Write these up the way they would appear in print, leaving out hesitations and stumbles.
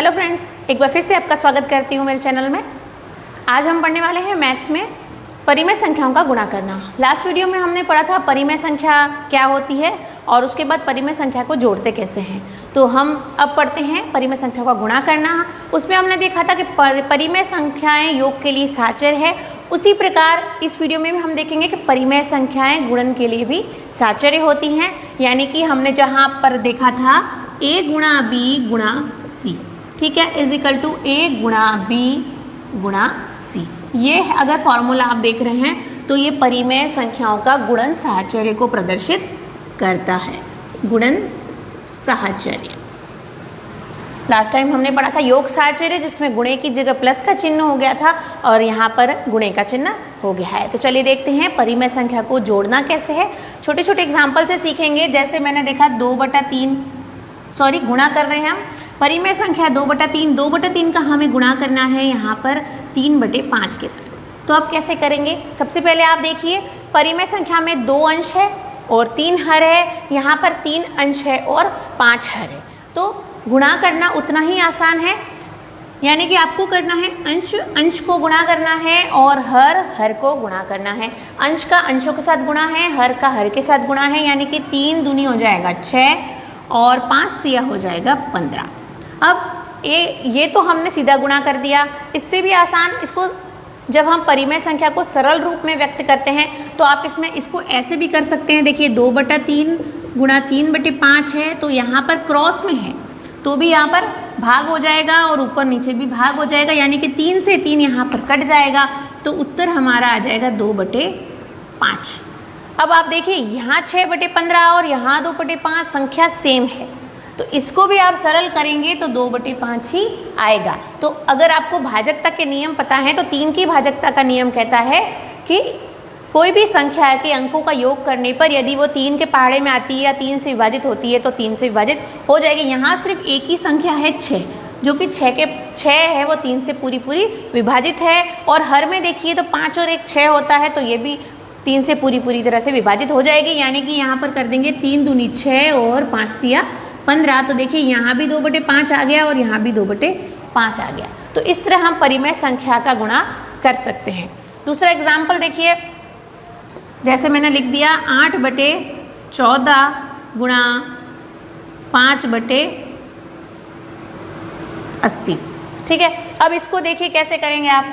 Hello friends, एक बार फिर से आपका स्वागत करती हूँ मेरे चैनल में। आज हम पढ़ने वाले हैं मैथ्स में परिमेय संख्याओं का गुणा करना। लास्ट वीडियो में हमने पढ़ा था परिमेय संख्या क्या होती है और उसके बाद परिमेय संख्या को जोड़ते कैसे हैं। तो हम अब पढ़ते हैं परिमेय संख्या का गुणा करना। उसमें हमने देखा था कि परिमेय संख्याएं योग के लिए साचर है। उसी प्रकार इस वीडियो में भी हम देखेंगे कि परिमेय संख्याएं गुणन के लिए भी साचर्य होती हैं। यानी कि हमने जहाँ पर देखा था a गुणा बी गुणा सी, ठीक है, इज इक्वल टू a गुणा बी गुणा सी। ये अगर फॉर्मूला आप देख रहे हैं तो ये परिमेय संख्याओं का गुणन साहचर्य को प्रदर्शित करता है। गुणन साहचर्य लास्ट टाइम हमने पढ़ा था योग साहचर्य, जिसमें गुणे की जगह प्लस का चिन्ह हो गया था और यहाँ पर गुणे का चिन्ह हो गया है। तो चलिए देखते हैं परिमेय संख्या को जोड़ना कैसे है। छोटे छोटे एग्जाम्पल से सीखेंगे। जैसे मैंने देखा 2/3 गुणा कर रहे हैं हम। परिमेय संख्या 2/3, 2/3 का हमें गुणा करना है यहाँ पर 3/5 के साथ। तो अब कैसे करेंगे? सबसे पहले आप देखिए, परिमेय संख्या में 2 अंश है और 3 हर है। यहाँ पर 3 अंश है और 5 हर है। तो गुणा करना उतना ही आसान है, यानी कि आपको करना है अंश को गुणा करना है और हर को गुणा करना है। अंश का अंशों के साथ गुणा है, हर का हर के साथ गुणा है, यानी कि 3 दूनी हो जाएगा 6 और 5 तिया हो जाएगा 15। अब ये तो हमने सीधा गुणा कर दिया। इससे भी आसान, इसको जब हम परिमेय संख्या को सरल रूप में व्यक्त करते हैं तो आप इसको ऐसे भी कर सकते हैं। देखिए 2/3 गुणा 3/5 है, तो यहाँ पर क्रॉस में है तो भी यहाँ पर भाग हो जाएगा और ऊपर नीचे भी भाग हो जाएगा, यानी कि 3 से 3 यहाँ पर कट जाएगा। तो उत्तर हमारा आ जाएगा 2/5। अब आप देखिए यहाँ 6/15 और यहाँ 2/5 संख्या सेम है, तो इसको भी आप सरल करेंगे तो 2/5 ही आएगा। तो अगर आपको भाजकता के नियम पता है तो 3 की भाजकता का नियम कहता है कि कोई भी संख्या के अंकों का योग करने पर यदि वो 3 के पहाड़े में आती है या 3 से विभाजित होती है तो 3 से विभाजित हो जाएगी। यहाँ सिर्फ एक ही संख्या है 6, जो कि 6 है, वो 3 से पूरी विभाजित है। और हर में देखिए तो 5 और 1 6 होता है, तो ये भी 3 से पूरी तरह से विभाजित हो जाएगी। यानी कि यहाँ पर कर देंगे 3 दूनी 6 और 5 तिया 15। तो देखिए यहाँ भी 2/5 आ गया और यहाँ भी 2/5 आ गया। तो इस तरह हम परिमेय संख्या का गुणा कर सकते हैं। दूसरा एग्जाम्पल देखिए, जैसे मैंने लिख दिया 8/14 गुणा 5/80, ठीक है। अब इसको देखिए कैसे करेंगे आप।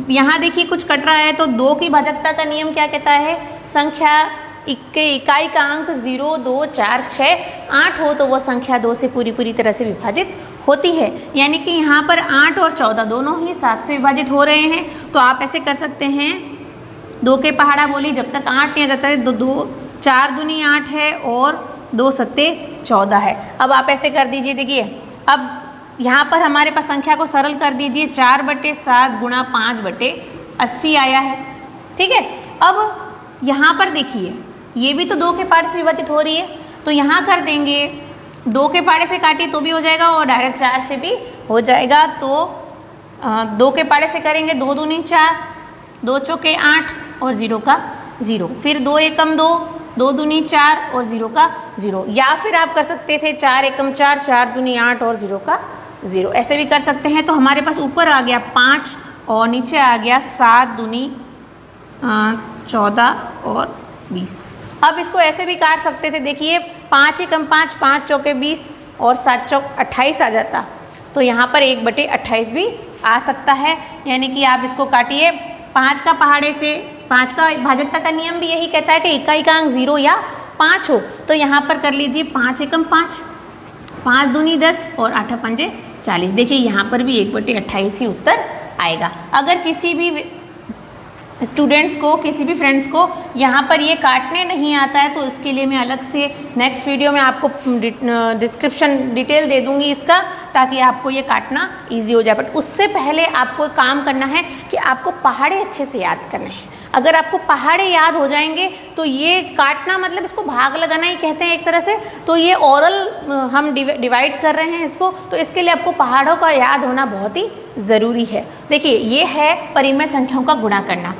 यहाँ देखिए कुछ कट रहा है, तो 2 की भाजकता का नियम क्या कहता है? संख्या इकाई का अंक 0, 2, 4, 6, 8 हो तो वो संख्या 2 से पूरी तरह से विभाजित होती है। यानी कि यहाँ पर 8 और 14 दोनों ही 7 से विभाजित हो रहे हैं। तो आप ऐसे कर सकते हैं, 2 के पहाड़ा बोली जब तक 8 नहीं आ जाता है, 2 4 दूनी 8 है और 2 सत्ते 14 है। अब आप ऐसे कर दीजिए। देखिए अब यहाँ पर हमारे पास संख्या को सरल कर दीजिए, 4/7 गुणा 5/80 आया है, ठीक है। अब यहाँ पर देखिए ये भी तो 2 के पहाड़े से विभाजित हो रही है, तो यहाँ कर देंगे 2 के पहाड़े से काटिए तो भी हो जाएगा और डायरेक्ट 4 से भी हो जाएगा। तो 2 के पहाड़े से करेंगे 2 दूनी 4, 2 चौके 8 और 0 का 0, फिर 2 एकम 2, 2 दूनी 4 और 0 का 0। या फिर आप कर सकते थे 4 एकम 4, 4 दूनी 8 और 0 का 0, ऐसे भी कर सकते हैं। तो हमारे पास ऊपर आ गया 5 और नीचे आ गया 7 दूनी 14 और 20। अब इसको ऐसे भी काट सकते थे। देखिए 5 एकम 5, 5 चौके 20 और 7 चौक 28 आ जाता, तो यहाँ पर 1/28 भी आ सकता है। यानी कि आप इसको काटिए 5 का पहाड़े से, 5 का भाजकता का नियम भी यही कहता है कि इकाई का अंक 0 या 5 हो। तो यहाँ पर कर लीजिए 5 एकम 5, 5 दूनी 10 और 8 पंजे 40। देखिए यहाँ पर भी 1/28 ही उत्तर आएगा। अगर किसी भी स्टूडेंट्स को, किसी भी फ्रेंड्स को यहाँ पर ये काटने नहीं आता है तो इसके लिए मैं अलग से नेक्स्ट वीडियो में आपको डिस्क्रिप्शन डिटेल दे दूँगी इसका, ताकि आपको ये काटना इजी हो जाए। बट उससे पहले आपको काम करना है कि आपको पहाड़े अच्छे से याद करने हैं। अगर आपको पहाड़े याद हो जाएंगे तो ये काटना मतलब इसको भाग लगाना ही कहते हैं एक तरह से। तो ये ओरल हम डिवाइड कर रहे हैं इसको, तो इसके लिए आपको पहाड़ों का याद होना बहुत ही ज़रूरी है। देखिए ये है परिमेय संख्याओं का गुणा करना,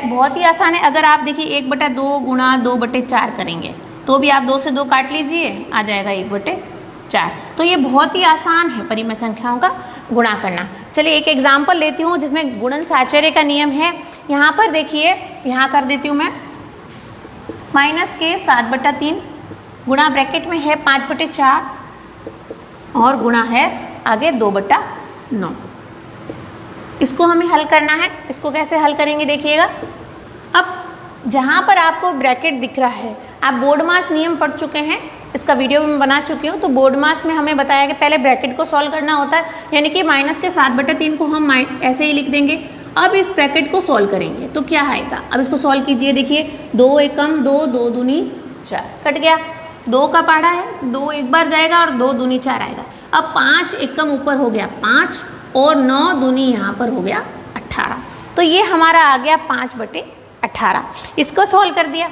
बहुत ही आसान है। अगर आप देखिए 1/2 गुणा 2/4 करेंगे तो भी आप 2 से 2 काट लीजिए, आ जाएगा 1/2। 4। तो ये बहुत ही आसान है परिमेय संख्याओं का गुणा करना। चलिए एक एग्जाम्पल लेती हूँ जिसमें गुणन साहचर्य का नियम है। यहाँ पर देखिए, यहाँ कर देती हूँ मैं -7/3 गुणा ब्रैकेट में है 5/4 और गुणा है आगे 2/9। इसको हमें हल करना है। इसको कैसे हल करेंगे देखिएगा। अब जहाँ पर आपको ब्रैकेट दिख रहा है, आप बोर्ड मास नियम पढ़ चुके हैं, इसका वीडियो भी मैं बना चुकी हूँ। तो बोर्ड मास में हमें बताया कि पहले ब्रैकेट को सॉल्व करना होता है, यानी कि -7/3 को हम ऐसे ही लिख देंगे। अब इस ब्रैकेट को सॉल्व करेंगे तो क्या आएगा। अब इसको सॉल्व कीजिए। देखिए 2 एकम 2, 2 दूनी 4, कट गया। 2 का पहाड़ा है, 2 एक बार जाएगा और 2 दूनी 4 आएगा। अब 5 एकम ऊपर हो गया 5 और 9 दूनी यहाँ पर हो गया 18। तो ये हमारा आ गया 5/18। इसको सॉल्व कर दिया।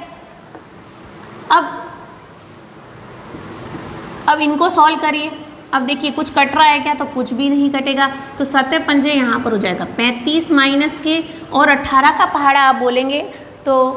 अब इनको सॉल्व करिए। अब देखिए कुछ कट रहा है क्या, तो कुछ भी नहीं कटेगा। तो 7 पंजे यहाँ पर हो जाएगा 35 माइनस के और 18 का पहाड़ा आप बोलेंगे तो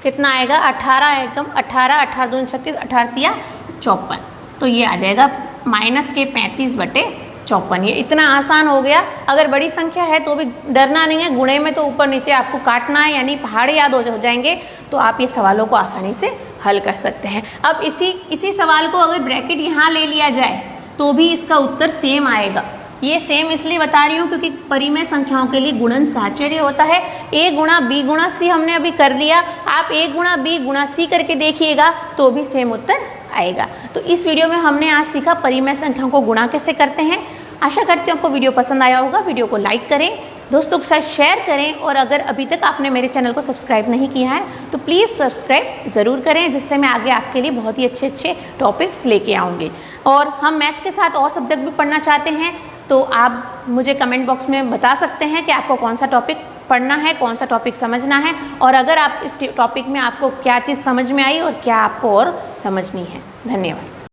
कितना आएगा। 18 एकम 18, 18 दूनी 36, 18 तिया 54। तो ये आ जाएगा -35/54। ये इतना आसान हो गया। अगर बड़ी संख्या है तो भी डरना नहीं है, गुणे में तो ऊपर नीचे आपको काटना है, यानी पहाड़ याद हो जाएंगे तो आप ये सवालों को आसानी से हल कर सकते हैं। अब इसी सवाल को अगर ब्रैकेट यहाँ ले लिया जाए तो भी इसका उत्तर सेम आएगा। ये सेम इसलिए बता रही हूँ क्योंकि परिमेय संख्याओं के लिए गुणन साहचर्य होता है। a गुणा b गुणा c हमने अभी कर लिया, आप a गुणा b गुणा c करके देखिएगा तो भी सेम उत्तर आएगा। तो इस वीडियो में हमने आज सीखा परिमेय संख्याओं को गुणा कैसे करते हैं। आशा करती हूँ आपको वीडियो पसंद आया होगा। वीडियो को लाइक करें, दोस्तों के साथ शेयर करें और अगर अभी तक आपने मेरे चैनल को सब्सक्राइब नहीं किया है तो प्लीज़ सब्सक्राइब ज़रूर करें, जिससे मैं आगे आपके लिए बहुत ही अच्छे टॉपिक्स लेके आऊँगी। और हम मैथ्स के साथ और सब्जेक्ट भी पढ़ना चाहते हैं तो आप मुझे कमेंट बॉक्स में बता सकते हैं कि आपको कौन सा टॉपिक पढ़ना है, कौन सा टॉपिक समझना है, और अगर आप इस टॉपिक में आपको क्या चीज़ समझ में आई और क्या आपको और समझनी है। धन्यवाद।